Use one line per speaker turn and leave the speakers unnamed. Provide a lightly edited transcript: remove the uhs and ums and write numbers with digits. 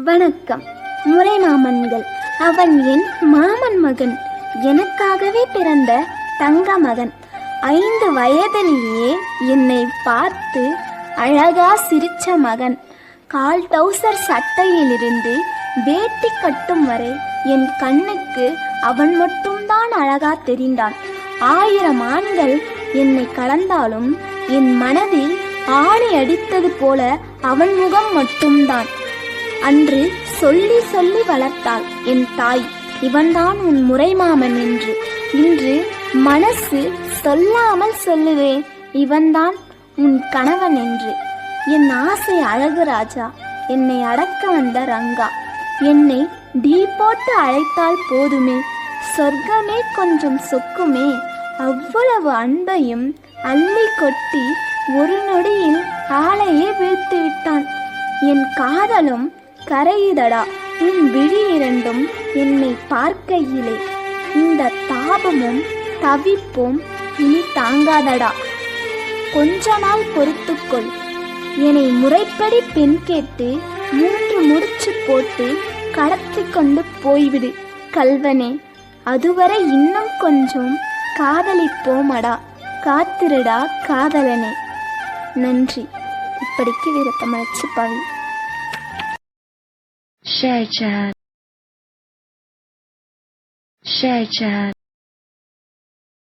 வணக்கம். முறை மாமன்கள். அவன் என் மாமன் மகன், எனக்காகவே பிறந்த தங்க மகன். 5 வயதிலேயே என்னை பார்த்து அழகா சிரிச்ச மகன். கால் டவுசர் சட்டையிலிருந்து வேட்டி கட்டும் வரை என் கண்ணுக்கு அவன் மட்டும்தான் அழகா தெரிந்தான். 1000 ஆண்கள் என்னை கலந்தாலும் என் மனதில் ஆணி அடித்தது போல அவன் முகம் மட்டும்தான். அன்று சொல்லி சொல்லி வளர்த்தாள் என் தாய், இவன்தான் உன் முறைமாமன் என்று. இன்று மனசு சொல்லாமல் சொல்லுவேன், இவன்தான் உன் கணவன் என்று. என் ஆசை அழகு ராஜா, என்னை அடக்க வந்த ரங்கா. என்னை டீ போட்டு அழைத்தால் போதுமே, சொர்க்கமே கொஞ்சம் சொக்குமே. அவ்வளவு அன்பையும் அள்ளி கொட்டி ஒரு நொடியில் ஆளையே வீழ்த்து விட்டான். என் காதலும் கரையுதடா உன் விழி இரண்டும் என்னை பார்க்கையிலே. இந்த தாபமும் தவிப்பும் இனி தாங்காதடா. கொஞ்ச நாள் பொறுத்துக்கொள். என்னை முறைப்படி பெண் கேட்டு 3 முடிச்சு போட்டு கடத்தி கொண்டு போய்விடு கல்வனே. அதுவரை இன்னும் கொஞ்சம் காதலிப்போமடா. காத்திருடா காதலனே. நன்றி. இப்படிக்கு வீரத்தமிழச்சி பவி.
Share chat.